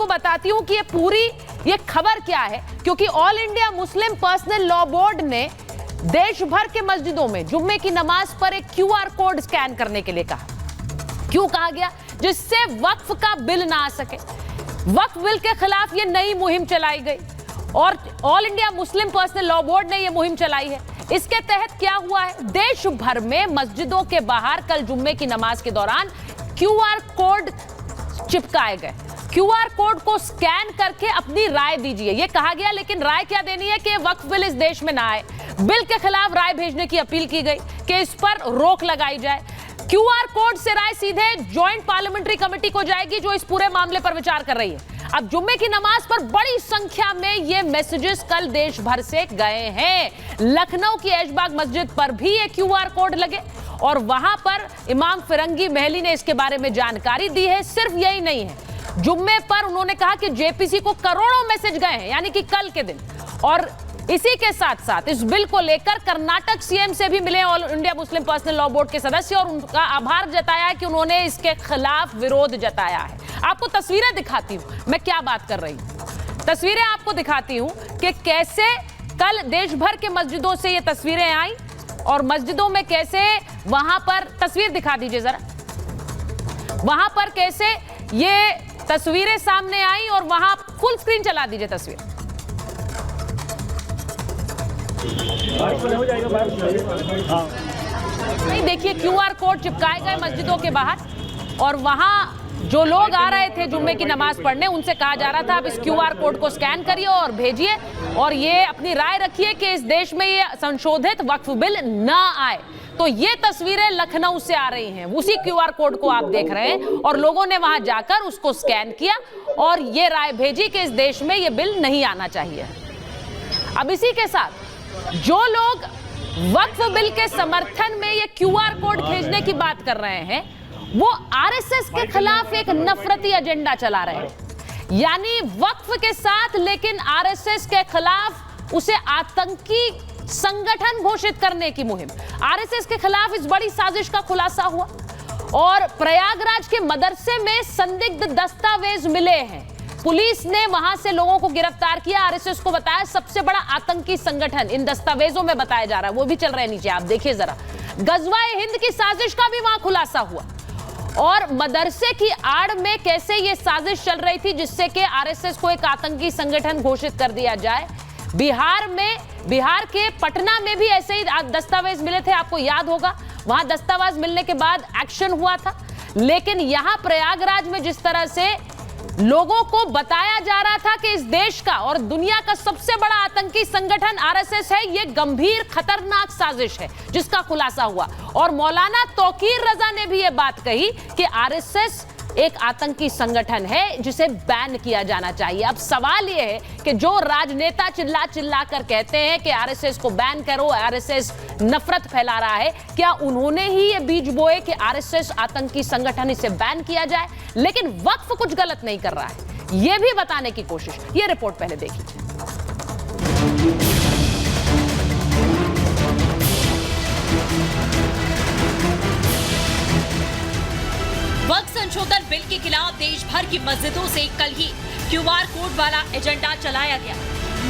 आपको बताती हूं कि ये खबर क्या है, क्योंकि all India Muslim personal law board ने देश भर के मस्जिदों में जुम्मे की नमाज पर एक क्यूआर कोड स्कैन करने के लिए कहा। क्यों कहा गया? जिससे वक्फ का बिल ना आ सके। वक्फ बिल के खिलाफ ये नई मुहिम चलाई गई और all India Muslim personal law board ने ये मुहिम चलाई है। इसके तहत क्या हुआ है, देश भर में मस्जिदों के बाहर कल जुम्मे की नमाज के दौरान क्यूआर कोड चिपकाए गए। क्यूआर कोड को स्कैन करके अपनी राय दीजिए, ये कहा गया। लेकिन राय क्या देनी है कि वक्फ बिल इस देश में ना आए। बिल के खिलाफ राय भेजने की अपील की गई कि इस पर रोक लगाई जाए। क्यूआर कोड से राय सीधे ज्वाइंट पार्लियामेंट्री कमेटी को जाएगी, जो इस पूरे मामले पर विचार कर रही है। अब जुम्मे की नमाज पर बड़ी संख्या में ये मैसेजेस कल देश भर से गए हैं। लखनऊ की ऐशबाग मस्जिद पर भी ये क्यूआर कोड लगे और वहां पर इमाम फिरंगी महली ने इसके बारे में जानकारी दी है। सिर्फ यही नहीं है, जुम्मे पर उन्होंने कहा कि जेपीसी को करोड़ों मैसेज गए हैं, यानी कि कल के दिन। और इसी के साथ साथ इस बिल को लेकर कर्नाटक सीएम से भी मिले all India Muslim personal law board के सदस्य और उनका आभार जताया कि उन्होंने इसके खिलाफ विरोध जताया है। आपको तस्वीरें दिखाती हूं मैं क्या बात कर रही हूं। तस्वीरें आपको दिखाती हूं कि कैसे कल देश भर के मस्जिदों से ये तस्वीरें आई और मस्जिदों में कैसे वहां पर तस्वीर दिखा दीजिए जरा, वहां पर कैसे ये तस्वीरें सामने आई और वहां फुल स्क्रीन चला दीजिए तस्वीर। नहीं, देखिए क्यूआर कोड चिपकाए गए मस्जिदों के बाहर और वहां जो लोग आ रहे थे जुम्मे की नमाज पढ़ने, उनसे कहा जा रहा था आप इस क्यूआर कोड को स्कैन करिए और भेजिए और ये अपनी राय रखिए कि इस देश में ये संशोधित वक्फ बिल ना आए। तो ये तस्वीरें लखनऊ से आ रही हैं, उसी क्यूआर कोड को आप देख रहे हैं और लोगों ने वहां जाकर उसको स्कैन किया और ये राय भेजी कि इस देश में ये बिल नहीं आना चाहिए। अब इसी के साथ जो लोग वक्फ बिल के समर्थन में ये क्यूआर कोड भेजने की बात कर रहे हैं, वो आरएसएस के खिलाफ एक नफरती एजेंडा चला रहे हैं। यानी वक्फ के साथ लेकिन आरएसएस के खिलाफ उसे आतंकी संगठन घोषित करने की मुहिम। आरएसएस के खिलाफ इस बड़ी साजिश का खुलासा हुआ और प्रयागराज के मदरसे में संदिग्ध दस्तावेज मिले हैं। पुलिस ने वहां से लोगों को गिरफ्तार किया। आरएसएस को बताया सबसे बड़ा आतंकी संगठन इन दस्तावेजों में बताया जा रहा है, वो भी चल रहे हैं नीचे, आप देखिए जरा। गजवाए हिंद की साजिश का भी वहां खुलासा हुआ और मदरसे की आड़ में कैसे ये साजिश चल रही थी जिससे कि आरएसएस को एक आतंकी संगठन घोषित कर दिया जाए। बिहार के पटना में भी ऐसे ही दस्तावेज मिले थे, आपको याद होगा। वहां दस्तावेज मिलने के बाद एक्शन हुआ था। लेकिन यहां प्रयागराज में जिस तरह से लोगों को बताया जा रहा था कि इस देश का और दुनिया का सबसे बड़ा आतंकी संगठन आरएसएस है, यह गंभीर खतरनाक साजिश है जिसका खुलासा हुआ। और मौलाना तौकीर रजा ने भी यह बात कही कि आरएसएस एक आतंकी संगठन है जिसे बैन किया जाना चाहिए। अब सवाल यह है कि जो राजनेता चिल्ला चिल्ला कर कहते हैं कि आरएसएस को बैन करो, आरएसएस नफरत फैला रहा है, क्या उन्होंने ही ये बीज बोए कि आरएसएस आतंकी संगठन, इसे बैन किया जाए? लेकिन वक्फ कुछ गलत नहीं कर रहा है, यह भी बताने की कोशिश। ये रिपोर्ट पहले देखिए। वक्फ संशोधन बिल के खिलाफ देश भर की मस्जिदों से कल ही क्यूआर कोड वाला एजेंडा चलाया गया।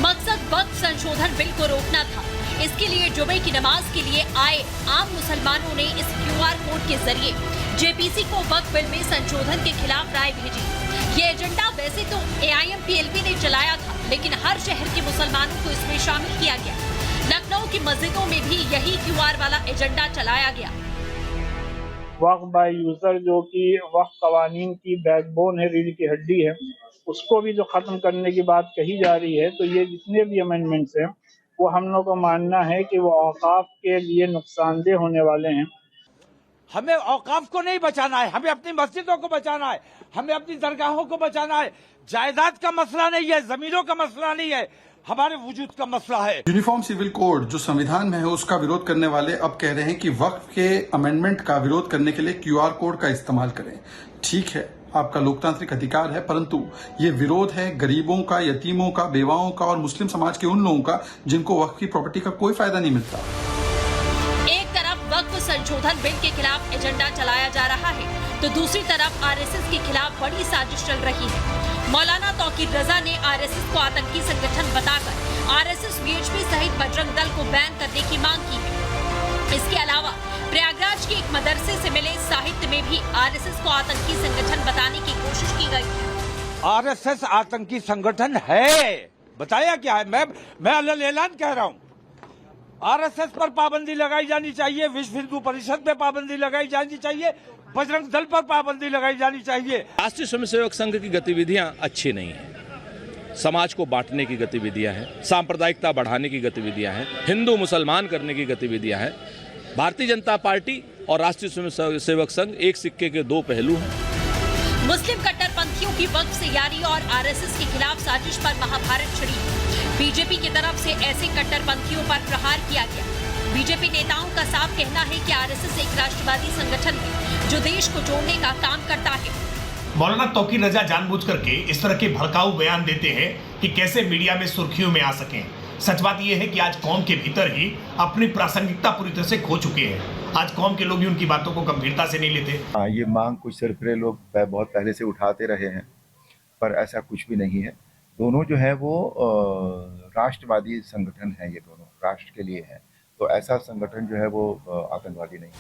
मकसद वक्फ संशोधन बिल को रोकना था। इसके लिए जुमे की नमाज के लिए आए आम मुसलमानों ने इस क्यूआर कोड के जरिए जेपीसी को वक्फ बिल में संशोधन के खिलाफ राय भेजी। ये एजेंडा वैसे तो एआईएमपीएलपी ने चलाया था, लेकिन हर शहर के मुसलमानों को इसमें शामिल किया गया। लखनऊ की मस्जिदों में भी यही क्यूआर वाला एजेंडा चलाया गया। वक्फ बाय यूजर जो कि वक्फ कवानीन की बैकबोन है, रीढ़ की हड्डी है, उसको भी जो खत्म करने की बात कही जा रही है, तो ये जितने भी अमेंडमेंट्स हैं वो हम लोग का मानना है कि वो औकाफ के लिए नुकसानदेह होने वाले हैं। हमें औकाफ को नहीं बचाना है, हमें अपनी मस्जिदों को बचाना है, हमें अपनी दरगाहों को बचाना है। जायदाद का मसला नहीं है, जमीनों का मसला नहीं है, हमारे वजूद का मसला है। यूनिफॉर्म सिविल कोड जो संविधान में है उसका विरोध करने वाले अब कह रहे हैं कि वक्फ के अमेंडमेंट का विरोध करने के लिए क्यूआर कोड का इस्तेमाल करें। ठीक है, आपका लोकतांत्रिक अधिकार है, परंतु ये विरोध है गरीबों का, यतीमों का, बेवाओं का और मुस्लिम समाज के उन लोगों का जिनको वक्फ की प्रॉपर्टी का कोई फायदा नहीं मिलता। एक तरफ वक्फ संशोधन बिल के खिलाफ एजेंडा चलाया जा रहा है, तो दूसरी तरफ आरएसएस के खिलाफ बड़ी साजिश चल रही है। मौलाना तौकीर रजा ने आरएसएस को आतंकी संगठन बताकर आरएसएस वीएचपी सहित बजरंग दल को बैन करने की मांग की है। इसके अलावा प्रयागराज के एक मदरसे से मिले साहित्य में भी आरएसएस को आतंकी संगठन बताने की कोशिश की गई है। आरएसएस आतंकी संगठन है, बताया क्या है? मैं अल्ल ऐलान कह रहा हूँ। आरएसएस पर पाबंदी लगाई जानी चाहिए, विश्व हिंदू परिषद पे पाबंदी लगाई जानी चाहिए, बजरंग दल पर पाबंदी लगाई जानी चाहिए। राष्ट्रीय स्वयंसेवक संघ की गतिविधियां अच्छी नहीं है। समाज को बांटने की गतिविधियां हैं, सांप्रदायिकता बढ़ाने की गतिविधियां हैं, हिंदू मुसलमान करने की गतिविधियां हैं। भारतीय जनता पार्टी और राष्ट्रीय स्वयंसेवक संघ एक सिक्के के दो पहलू हैं। मुस्लिम कट्टरपंथियों की वक्फ से यारी और आरएसएस के खिलाफ साजिश पर महाभारत छिड़ी। बीजेपी की तरफ से ऐसे कट्टरपंथियों पर प्रहार किया गया। बीजेपी नेताओं का साफ कहना है कि आरएसएस एक राष्ट्रवादी संगठन है जो देश को जोड़ने का काम करता है। मौलाना तौकीर रजा जानबूझ करके इस तरह के भड़काऊ बयान देते हैं कि कैसे मीडिया में सुर्खियों में आ सकें। सच बात यह है कि आज कौम के भीतर ही अपनी प्रासंगिकता पूरी तरह से खो चुके हैं। आज कौम के लोग भी उनकी बातों को गंभीरता से नहीं लेते। ये मांग कुछ सरफरे लोग बहुत पहले से उठाते रहे हैं, पर ऐसा कुछ भी नहीं है। दोनों जो है वो राष्ट्रवादी संगठन है, ये दोनों राष्ट्र के लिए है, तो ऐसा संगठन जो है वो आतंकवादी नहीं।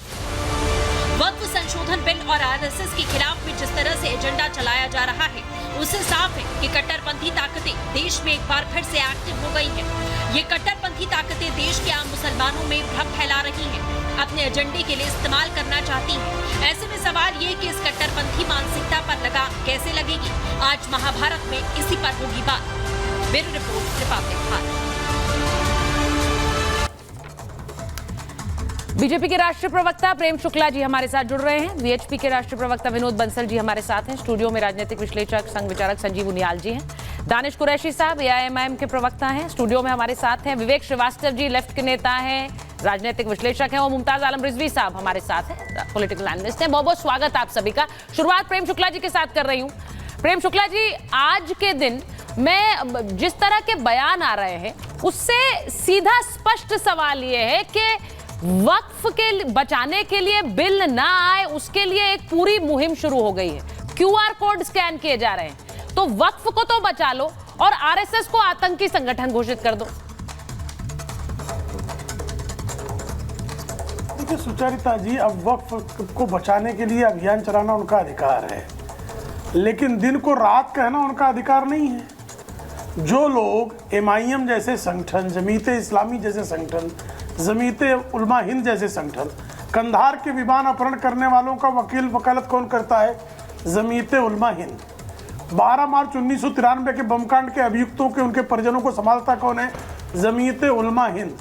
वक्फ संशोधन बिल और आरएसएस के खिलाफ में जिस तरह से एजेंडा चलाया जा रहा है, उससे साफ है कि कट्टरपंथी ताकतें देश में एक बार फिर से एक्टिव हो गई हैं। ये कट्टरपंथी ताकतें देश के आम मुसलमानों में भ्रम फैला रही हैं, अपने एजेंडे के लिए इस्तेमाल करना चाहती हैं। ऐसे में सवाल ये कि इस कट्टरपंथी मानसिकता पर लगाम कैसे लगेगी, आज महाभारत में इसी पर होगी बात। Bureau report, Republic Bharat. BJP के राष्ट्रीय प्रवक्ता प्रेम शुक्ला जी हमारे साथ जुड़ रहे हैं। वीएचपी के राष्ट्रीय प्रवक्ता विनोद बंसल जी हमारे साथ हैं। स्टूडियो में राजनीतिक विश्लेषक संघ विचारक संजीव उनियाल जी हैं। दानिश कुरैशी साहब एआईएमआईएम के प्रवक्ता हैं, स्टूडियो में हमारे साथ हैं। विवेक श्रीवास्तव जी लेफ्ट के नेता हैं, राजनीतिक विश्लेषक हैं। और मुमताज आलम रिजवी साहब हमारे साथ हैं, पॉलिटिकल एनालिस्ट हैं। बहुत बहुत स्वागत आप सभी का। शुरुआत प्रेम शुक्ला जी के साथ कर रही हूँ। प्रेम शुक्ला जी, आज के दिन में जिस तरह के बयान आ रहे हैं उससे सीधा स्पष्ट सवाल ये है कि वक्फ के बचाने के लिए बिल ना आए, उसके लिए एक पूरी मुहिम शुरू हो गई है। क्यूआर कोड स्कैन किए जा रहे हैं, तो वक्फ को तो बचा लो और आरएसएस को आतंकी संगठन घोषित कर दो। देखिए सुचरिता जी, अब वक्फ को बचाने के लिए अभियान चलाना उनका अधिकार है, लेकिन दिन को रात कहना उनका अधिकार नहीं है। जो लोग एमआईएम जैसे संगठन, जमीयते इस्लामी जैसे संगठन, जमीयते उलमा हिंद जैसे संगठन, कंधार के विमान अपहरण करने वालों का वकालत कौन करता है? जमीयते उलमा हिंद। 12 मार्च 1993 के बमकांड के अभियुक्तों के उनके परिजनों को संभालता कौन है? जमीयते उलमा हिंद।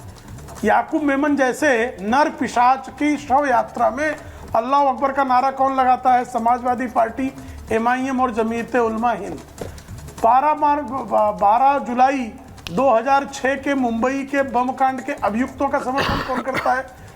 याकूब मेमन जैसे नर पिशाच की शव यात्रा में अल्लाह अकबर का नारा कौन लगाता है? समाजवादी पार्टी, एमआईएम और जमीयते उलमा हिंद। 12 जुलाई 2006 के मुंबई के बम कांड के अभियुक्तों का समर्थन कौन करता है?